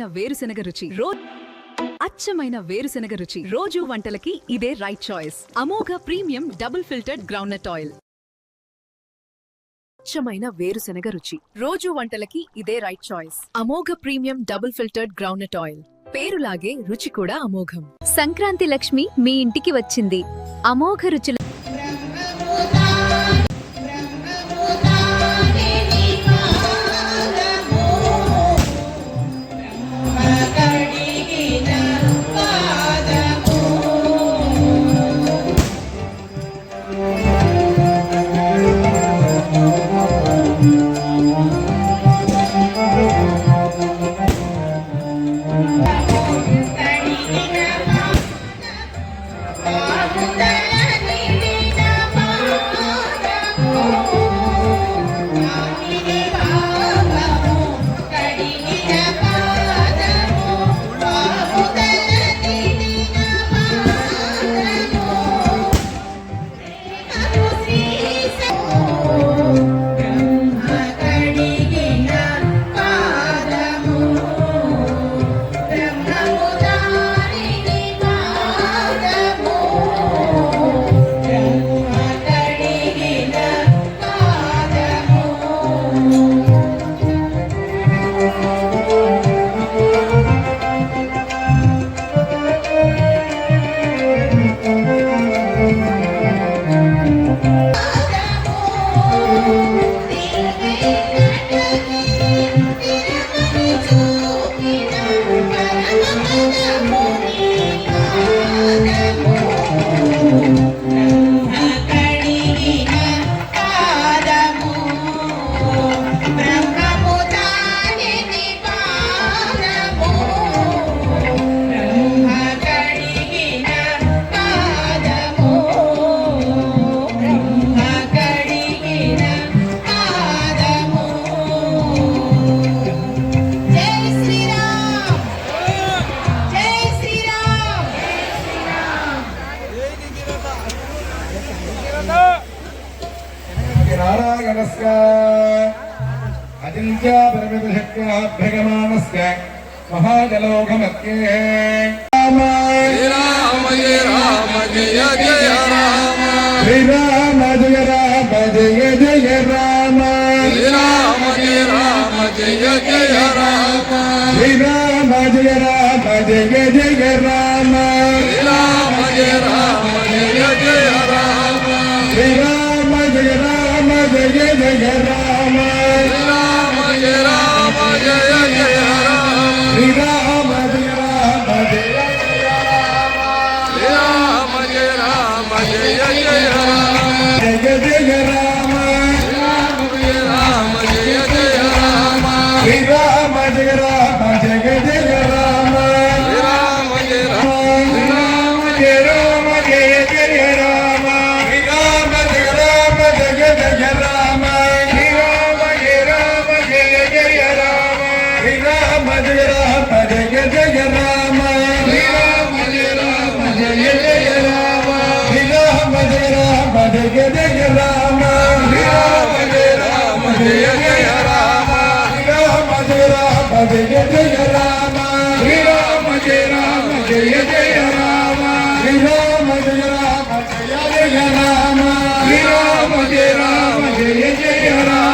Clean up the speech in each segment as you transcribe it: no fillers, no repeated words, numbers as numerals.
అచ్చమైన వేరుశెనగ రుచి అచ్చమైన వేరుశెనగ రుచి రోజు వంటలకి ఇదే right choice. Amogha premium double filtered groundnut oil. అచ్చమైన వేరుశెనగ రుచి రోజు వంటలకి ఇదే right choice. Amogha premium double filtered groundnut oil. పేరులాగే రుచి కూడా అమోఘం. సంక్రాంతి లక్ష్మి మీ ఇంటికి వచ్చింది. అమోఘ రుచుల नारायणस्य अचिन्त्य परमितशक्तिभ्यगमानस्य महाजलोकमध्ये राम जय राम जय जय राम श्रीराम जय राम जय जय राम राम जय राम जय जय राम श्रीराम जय राम जय जय राम राम जय राम जय जय राम श्रीराम जय राम जय जय राम राम जय राम जय जय राम श्रीराम जय राम जय राम जय राम जय जय राम जय जय राम राम जय राम जय जय राम श्रीराम जय राम जय जय राम राम जय राम राम जय राम जय जय राम श्रीराम जय राम जय जय राम श्रीराम जय राम जय जय राम श्रीराम जय राम जय जय राम श्रीराम जय राम जय जय राम श्रीराम जय राम जय जय राम श्रीराम जय राम जय जय राम श्रीराम जय राम जय जय राम श्रीराम जय राम जय जय राम श्रीराम जय राम जय जय राम श्रीराम जय राम जय जय राम श्रीराम जय राम जय जय राम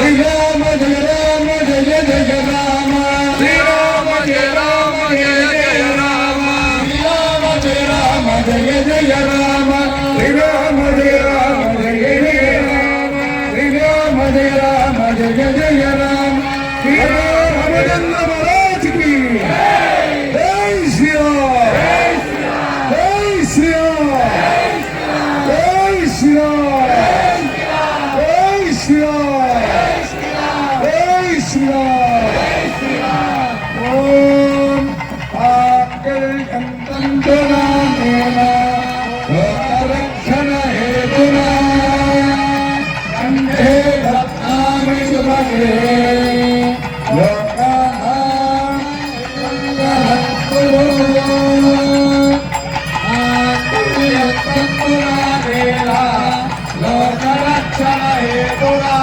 श्रीराम जय राम जय जय राम श्रीराम जय राम जय जय राम श्रीराम जय राम जय जय राम श्रीराम जय राम जय जय राम रामचंद्र महाराज की जय श्री राम जय श्री राम जय श्री राम जय श्री राम जय श्री राम ओम आकर्षण तंतुनामेन लोकरक्षण हेतुना कंठे भक्तामि सुभगे लोकरक्षण हेतुना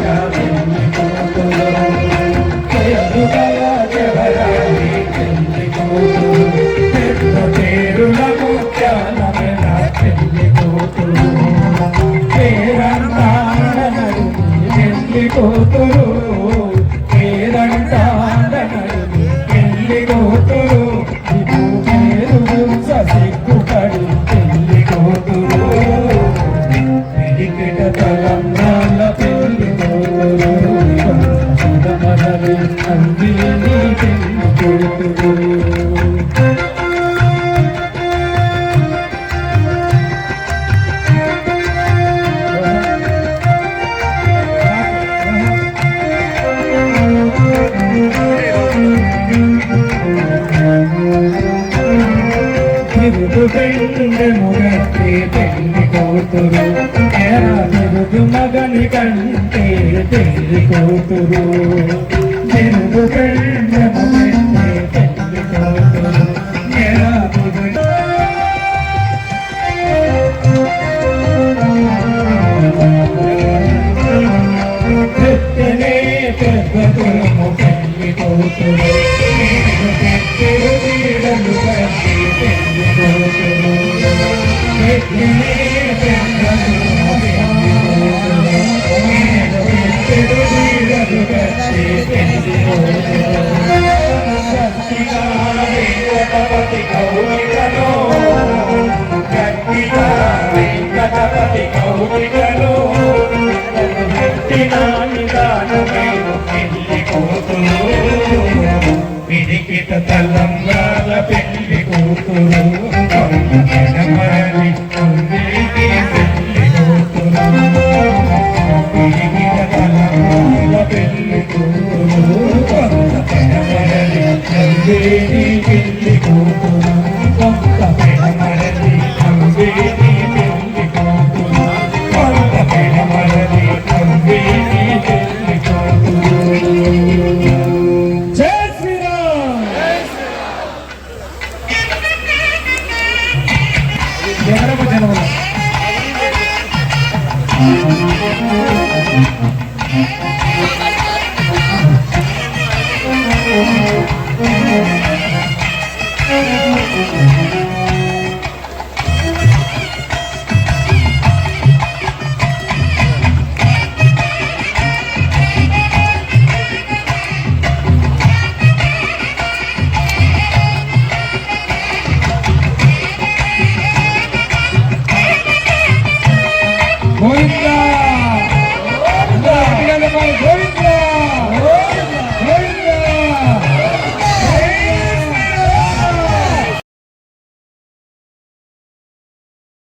పెళ్లి కూతురు ఎదుగల జవరాలి పెళ్లి కూతురు పెద్ద పేరుల ముత్యాల మెడ పెళ్లి కూతురు పేరంటాడనరు పెళ్లి కూతురు పేరంటాడనరు పెళ్లి కూతురు ఇటు పేరు సిగ్గుపడి పెళ్లి కూతురు పిడికిట తలంబ్రాల పెళ్లి కూతురు సదమదలి అందిని పెళ్లి కూతురు ముగట్టి పెళ్లి కూతురు తిరుగు మగని కంటే పెళ్లి కూతురు తిరుగు పెళ్లి ముగట్టి పెళ్లి కూతురు పెద్దనే పెద్ద కులము పెళ్లి కూతురు పెద్దలు పెళ్లి కూతురు వెంకటపతి కౌలికలో గట్టిగా వెంకటపతి కౌలికలో పెళ్లి కూతురు పిడికిట తలంబ్రాల పెళ్లి కూతురు మరలి పెళ్లి కూతురు పిడికిట తలంబ్రాల పెళ్లి కూతురు మరలి పెళ్లి కూతురు మరలి పెళ్లి కూతురు జై శ్రీరామ్ జనమ జనమ గోవిందా